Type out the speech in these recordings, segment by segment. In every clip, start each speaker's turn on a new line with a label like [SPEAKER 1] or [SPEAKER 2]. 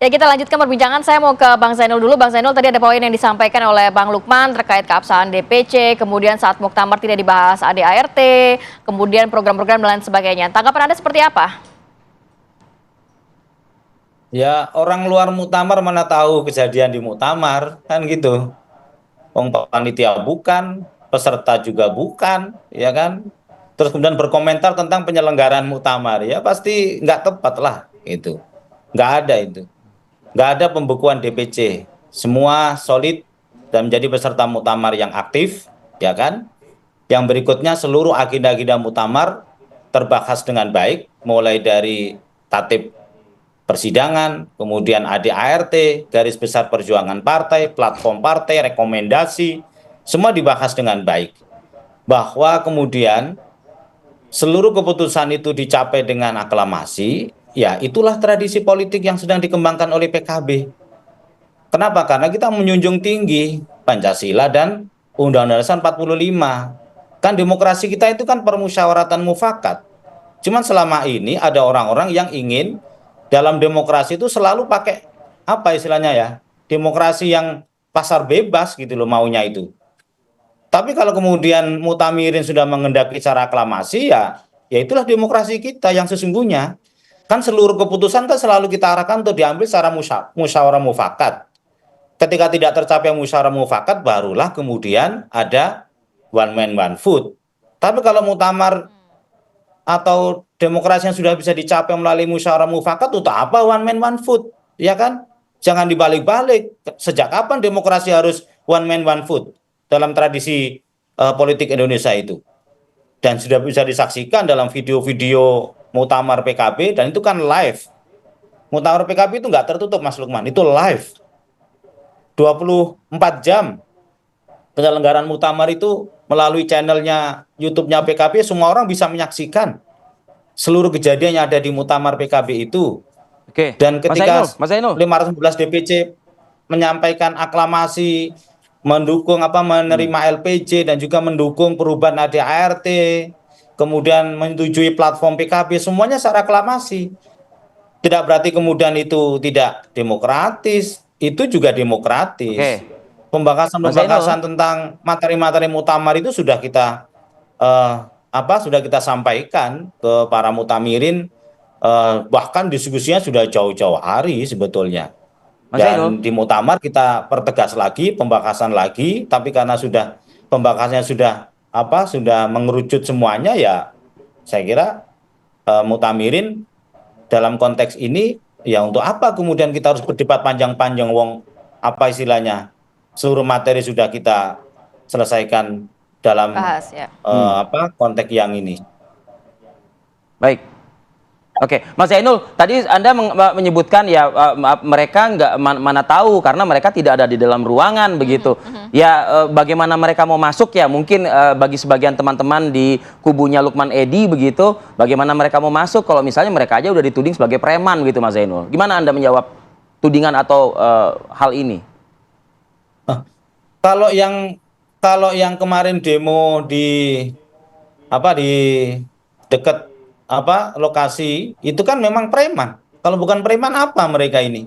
[SPEAKER 1] Ya, kita lanjutkan perbincangan. Saya mau ke Bang Zainul dulu. Bang Zainul, tadi ada poin yang disampaikan oleh Bang Lukman terkait keabsahan DPC, kemudian saat muktamar tidak dibahas ADART, kemudian program-program dan lain sebagainya. Tanggapan Anda seperti apa?
[SPEAKER 2] Ya, orang luar muktamar mana tahu kejadian di muktamar, kan gitu. Wong panitia bukan, peserta juga bukan, ya kan? Terus kemudian berkomentar tentang penyelenggaraan muktamar, ya pasti nggak tepat lah itu. Nggak ada itu. Nggak ada pembekuan DPC. Semua solid dan menjadi peserta muktamar yang aktif, ya kan? Yang berikutnya seluruh agenda-agenda muktamar terbahas dengan baik, mulai dari tatip persidangan, kemudian ADART, garis besar perjuangan partai, platform partai, rekomendasi, semua dibahas dengan baik. Bahwa kemudian seluruh keputusan itu dicapai dengan aklamasi, ya itulah tradisi politik yang sedang dikembangkan oleh PKB. Kenapa? Karena kita menjunjung tinggi Pancasila dan Undang-Undang Dasar 45. Kan demokrasi kita itu kan permusyawaratan mufakat. Cuman selama ini ada orang-orang yang ingin dalam demokrasi itu selalu pakai apa istilahnya ya? Demokrasi yang pasar bebas gitu loh maunya itu. Tapi kalau kemudian Mutamirin sudah mengendaki cara aklamasi ya itulah demokrasi kita yang sesungguhnya. Kan seluruh keputusan kan selalu kita arahkan untuk diambil secara musyawarah mufakat. Ketika tidak tercapai musyawarah mufakat barulah kemudian ada one man one vote. Tapi kalau muktamar atau demokrasi yang sudah bisa dicapai melalui musyawarah mufakat untuk apa one man one vote, ya kan? Jangan dibalik-balik. Sejak kapan demokrasi harus one man one vote dalam tradisi politik Indonesia itu? Dan sudah bisa disaksikan dalam video-video muktamar PKB dan itu kan live. Muktamar PKB itu nggak tertutup Mas Lukman, itu live 24 jam penyelenggaraan muktamar itu melalui channelnya YouTube-nya PKB semua orang bisa menyaksikan seluruh kejadian yang ada di muktamar PKB itu.
[SPEAKER 3] Oke,
[SPEAKER 2] Dan
[SPEAKER 3] Mas
[SPEAKER 2] ketika
[SPEAKER 3] Zainul, Mas Zainul.
[SPEAKER 2] 511 DPC menyampaikan aklamasi, mendukung apa
[SPEAKER 3] Hmm.
[SPEAKER 2] menerima LPJ dan juga mendukung perubahan ADART, kemudian menyetujui platform PKB, semuanya secara aklamasi. Tidak berarti kemudian itu tidak demokratis, itu juga demokratis.
[SPEAKER 3] Oke, Mas Zainul.
[SPEAKER 2] Pembahasan-pembahasan tentang materi-materi muktamar itu sudah kita eh, sudah kita sampaikan ke para mutamirin, bahkan diskusinya sudah jauh-jauh hari sebetulnya.
[SPEAKER 3] Mas Zainul.
[SPEAKER 2] Dan di muktamar kita pertegas lagi, pembahasan lagi, tapi karena sudah pembahasannya sudah mengerucut semuanya ya saya kira mutamirin dalam konteks ini ya untuk apa kemudian kita harus berdebat panjang-panjang wong apa istilahnya seluruh materi sudah kita selesaikan dalam
[SPEAKER 1] Bahas ya.
[SPEAKER 3] Hmm.
[SPEAKER 2] konteks yang ini.
[SPEAKER 3] Baik. Oke, Mas Zainul, tadi Anda menyebutkan ya mereka nggak mana tahu karena mereka tidak ada di dalam ruangan begitu. Ya bagaimana mereka mau masuk ya mungkin bagi sebagian teman-teman di kubunya Lukman Edy begitu, bagaimana mereka mau masuk kalau misalnya mereka aja udah dituding sebagai preman gitu Mas Zainul. Gimana Anda menjawab tudingan atau hal ini?
[SPEAKER 2] Nah, kalau yang kemarin demo di dekat lokasi itu kan memang preman. Kalau bukan preman apa mereka ini?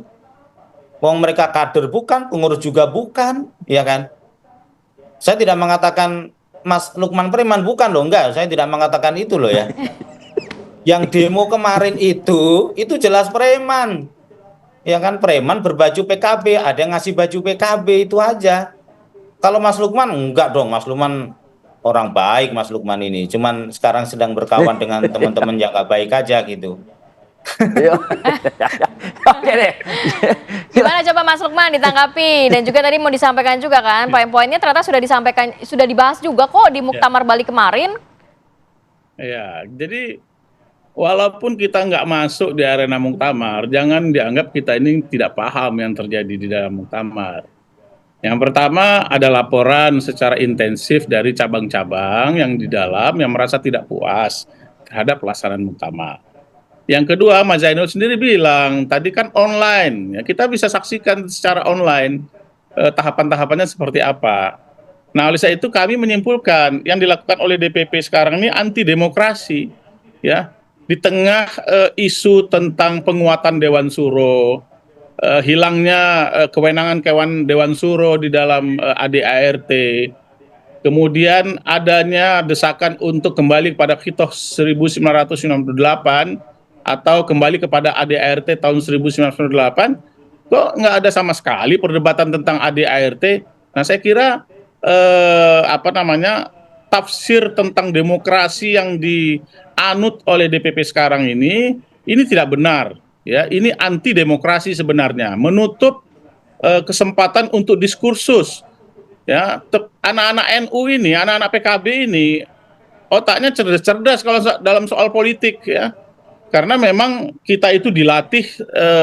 [SPEAKER 2] Wong mereka kader bukan, pengurus juga bukan, ya kan? Saya tidak mengatakan Mas Lukman preman bukan loh, enggak, saya tidak mengatakan itu loh ya. Yang demo kemarin itu jelas preman. Ya kan preman berbaju PKB, ada yang ngasih baju PKB itu aja. Kalau Mas Lukman enggak dong, Mas Lukman orang baik Mas Lukman ini. Cuman sekarang sedang berkawan dengan teman-teman yang nggak baik aja gitu.
[SPEAKER 3] Iya. Oke deh.
[SPEAKER 1] Gimana coba Mas Lukman ditanggapi? Dan juga tadi mau disampaikan juga kan, poin-poinnya ternyata sudah disampaikan, sudah dibahas juga kok di
[SPEAKER 4] Ya,
[SPEAKER 1] Muktamar Bali kemarin.
[SPEAKER 4] ya. Jadi walaupun kita nggak masuk di arena muktamar, jangan dianggap kita ini tidak paham yang terjadi di dalam muktamar. Yang pertama ada laporan secara intensif dari cabang-cabang yang di dalam yang merasa tidak puas terhadap pelaksanaan muktamar. Yang kedua, Mas Zainul sendiri bilang tadi kan online, ya kita bisa saksikan secara online tahapan-tahapannya seperti apa. Nah, oleh sebab itu kami menyimpulkan yang dilakukan oleh DPP sekarang ini anti demokrasi, ya. Di tengah isu tentang penguatan Dewan Suro, hilangnya kewenangan Dewan Suro di dalam ADART, kemudian adanya desakan untuk kembali kepada Hitoh 1998 atau kembali kepada ADART tahun 1998, kok nggak ada sama sekali perdebatan tentang ADART. Nah, saya kira tafsir tentang demokrasi yang dianut oleh DPP sekarang ini tidak benar, ya. Ini anti demokrasi sebenarnya, menutup kesempatan untuk diskursus, ya. Anak-anak NU ini, anak-anak PKB ini otaknya cerdas-cerdas kalau dalam soal politik, ya. Karena memang kita itu dilatih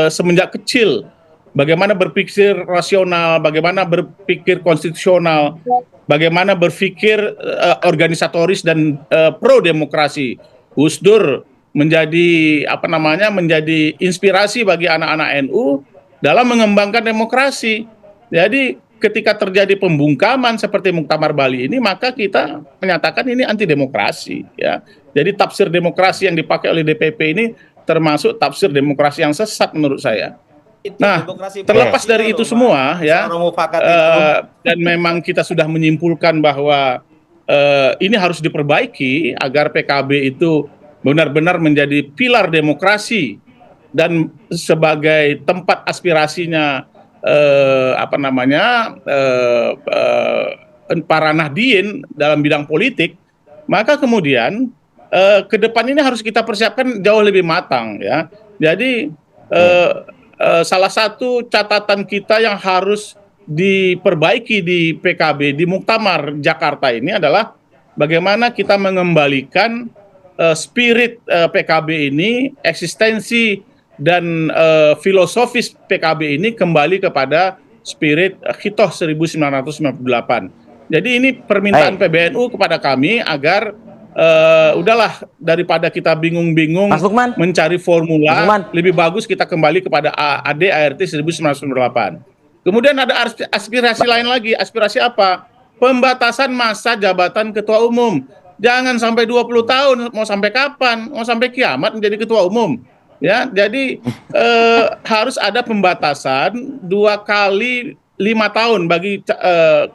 [SPEAKER 4] semenjak kecil bagaimana berpikir rasional, bagaimana berpikir konstitusional, bagaimana berpikir organisatoris dan pro demokrasi. Gus Dur menjadi menjadi inspirasi bagi anak-anak NU dalam mengembangkan demokrasi. Jadi ketika terjadi pembungkaman seperti Muktamar Bali ini, maka kita menyatakan ini anti demokrasi, ya. Jadi tafsir demokrasi yang dipakai oleh DPP ini termasuk tafsir demokrasi yang sesat menurut saya. Nah, terlepas dari itu semua, ya, dan memang kita sudah menyimpulkan bahwa ini harus diperbaiki agar PKB itu benar-benar menjadi pilar demokrasi dan sebagai tempat aspirasinya para nahdien dalam bidang politik, maka kemudian ke depan ini harus kita persiapkan jauh lebih matang, ya. Jadi salah satu catatan kita yang harus diperbaiki di PKB, di Muktamar Jakarta ini adalah bagaimana kita mengembalikan spirit PKB ini, eksistensi dan filosofis PKB ini kembali kepada spirit Hitoh 1998. Jadi ini permintaan PBNU kepada kami agar udahlah, daripada kita bingung-bingung mencari formula, lebih bagus kita kembali kepada ADART 1998. Kemudian ada aspirasi lain lagi. Aspirasi apa? Pembatasan masa jabatan ketua umum. Jangan sampai 20 tahun, mau sampai kapan? Mau sampai kiamat menjadi ketua umum. Ya, jadi harus ada pembatasan 2 kali 5 tahun bagi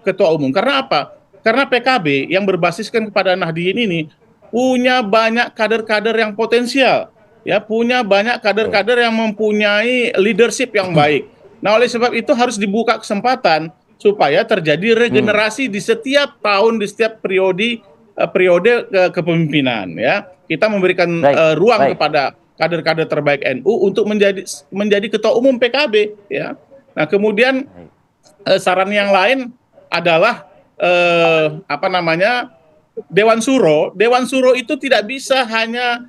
[SPEAKER 4] ketua umum. Karena apa? Karena PKB yang berbasiskan kepada Nahdien ini punya banyak kader-kader yang potensial, ya, punya banyak kader-kader yang mempunyai leadership yang baik. Nah, oleh sebab itu harus dibuka kesempatan supaya terjadi regenerasi di setiap tahun, di setiap periode kepemimpinan, ya. Kita memberikan ruang kepada kader-kader terbaik NU untuk menjadi ketua umum PKB, ya. Nah, kemudian saran yang lain adalah Dewan Suro. Dewan Suro itu tidak bisa hanya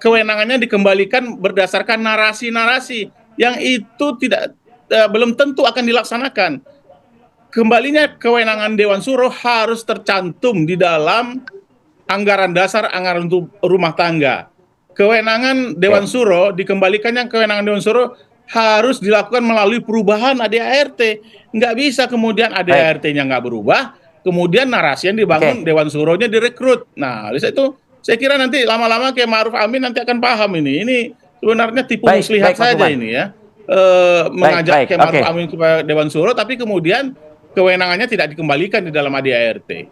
[SPEAKER 4] kewenangannya dikembalikan berdasarkan narasi-narasi yang itu belum tentu akan dilaksanakan. Kembalinya kewenangan Dewan Suro harus tercantum di dalam anggaran dasar, anggaran untuk rumah tangga. Kewenangan Dewan Suro dikembalikannya, kewenangan Dewan Suro harus dilakukan melalui perubahan ADART. Nggak bisa kemudian ADART-nya nggak berubah, kemudian narasi yang dibangun Dewan Suronya direkrut. Nah, oleh itu saya kira nanti lama-lama kayak Ma'ruf Amin nanti akan paham ini. Ini sebenarnya tipu muslihat saja ini, ya. Mengajak kayak Ma'ruf Amin kepada Dewan Suro, tapi kemudian kewenangannya tidak dikembalikan di dalam ADART.